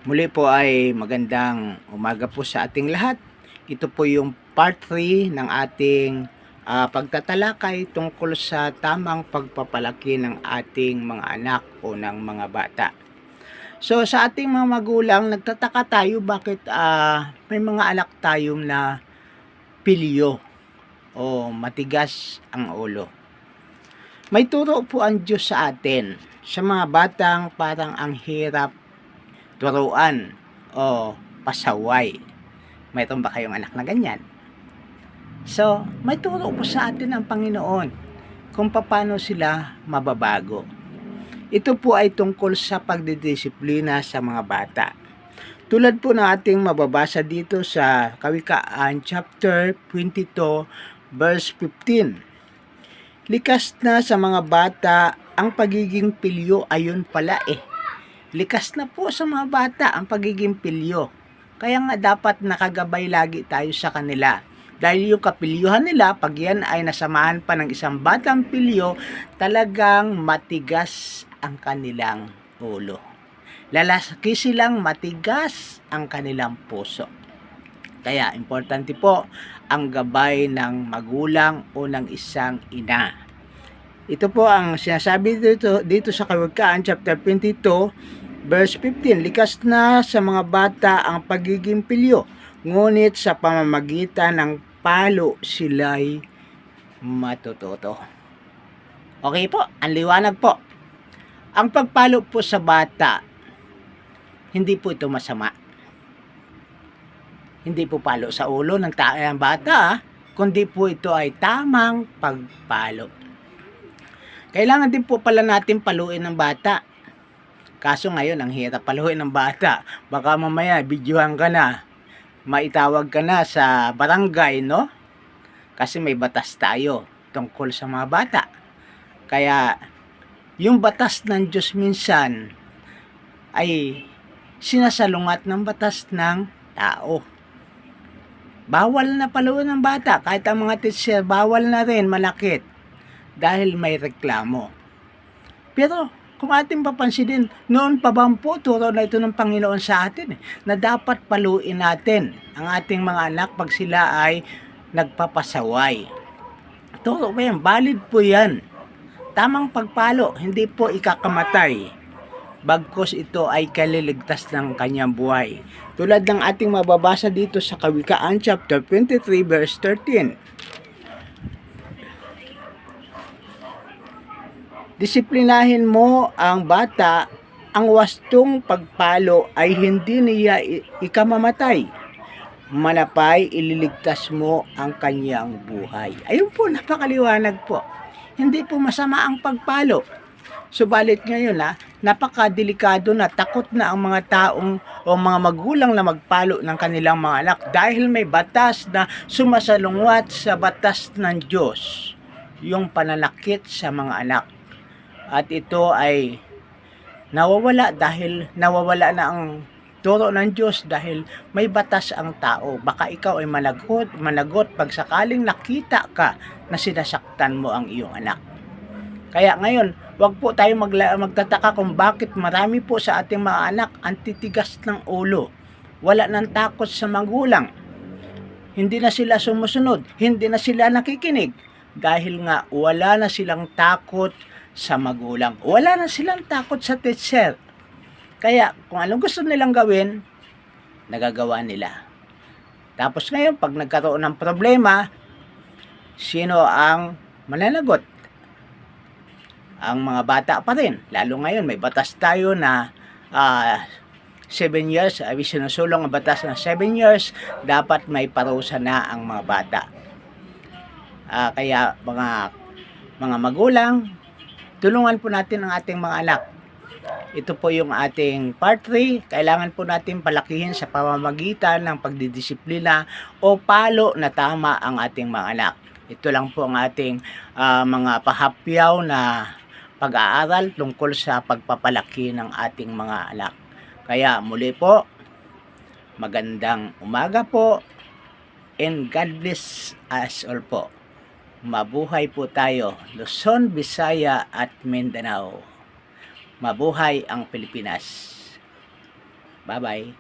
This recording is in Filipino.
Muli po ay magandang umaga po sa ating lahat. Ito po yung part 3 ng ating pagtatalakay tungkol sa tamang pagpapalaki ng ating mga anak o ng mga bata. So sa ating mga magulang, nagtataka tayo bakit may mga anak tayong na pilyo o matigas ang ulo. May turo po ang Diyos sa atin. Sa mga batang parang ang hirap turuan o pasaway. Mayroon ba kayong anak na ganyan? So, may turo po sa atin ang Panginoon kung paano sila mababago. Ito po ay tungkol sa pagdidisiplina sa mga bata. Tulad po ng ating mababasa dito sa Kawikaan chapter 22 verse 15. Likas na sa mga bata ang pagiging pilyo, ayon pala likas na po sa mga bata ang pagiging pilyo. Kaya nga dapat nakagabay lagi tayo sa kanila. Dahil yung kapilyuhan nila, pag yan ay nasamahan pa ng isang batang pilyo, talagang matigas ang kanilang ulo. Lalaki silang matigas ang kanilang puso. Kaya importante po ang gabay ng magulang o ng isang ina. Ito po ang sinasabi dito sa Kawikaan chapter 22 verse 15. Likas na sa mga bata ang pagiging pilyo, ngunit sa pamamagitan ng palo sila'y matututo. Okay po, ang liwanag po. Ang pagpalo po sa bata, hindi po ito masama. Hindi po palo sa ulo ng bata, kundi po ito ay tamang pagpalo. Kailangan din po pala natin paluin ng bata. Kaso ngayon, ang hirap paluin ng bata. Baka mamaya, videohan ka na. Maitawag ka na sa barangay, no? Kasi may batas tayo tungkol sa mga bata. Kaya, yung batas ng Diyos minsan ay sinasalungat ng batas ng tao. Bawal na paluin ng bata. Kahit ang mga teacher, bawal na rin manakit dahil may reklamo. Pero kung ating papansinin, noon pa bang po turo na ito ng Panginoon sa atin na dapat paluin natin ang ating mga anak pag sila ay nagpapasaway. Turo ba yan? Valid po yan. Tamang pagpalo, hindi po ikakamatay. Bagkus ito ay kaliligtas ng kanyang buhay. Tulad ng ating mababasa dito sa Kawikaan chapter 23 verse 13. Disiplinahin mo ang bata, ang wastong pagpalo ay hindi niya ikamamatay. Manapay, ililigtas mo ang kanyang buhay. Ayun po, napakaliwanag po. Hindi po masama ang pagpalo. Subalit ngayon napakadelikado na, takot na ang mga taong o mga magulang na magpalo ng kanilang mga anak dahil may batas na sumasalungat sa batas ng Diyos, yung pananakit sa mga anak. At ito ay nawawala dahil nawawala na ang turo ng Diyos dahil may batas ang tao. Baka ikaw ay managot pag sakaling nakita ka na sinasaktan mo ang iyong anak. Kaya ngayon, wag po tayo magtataka kung bakit marami po sa ating mga anak ang titigas ng ulo. Wala nang takot sa magulang. Hindi na sila sumusunod. Hindi na sila nakikinig. Dahil nga wala na silang takot sa magulang. Wala na silang takot sa teacher. Kaya kung anong gusto nilang gawin, nagagawa nila. Tapos ngayon, pag nagkaroon ng problema, sino ang mananagot? Ang mga bata pa rin. Lalo ngayon, may batas tayo na 7 years, sinusulong ang batas na 7 years, dapat may parusa na ang mga bata. Kaya mga magulang, tulungan po natin ang ating mga anak. Ito po yung ating part 3. Kailangan po natin palakihin sa pamamagitan ng pagdidisiplina o palo na tama ang ating mga anak. Ito lang po ang ating mga pahapyaw na pag-aaral tungkol sa pagpapalaki ng ating mga anak. Kaya muli po, magandang umaga po and God bless us all po. Mabuhay po tayo, Luzon, Visaya at Mindanao. Mabuhay ang Pilipinas. Bye-bye.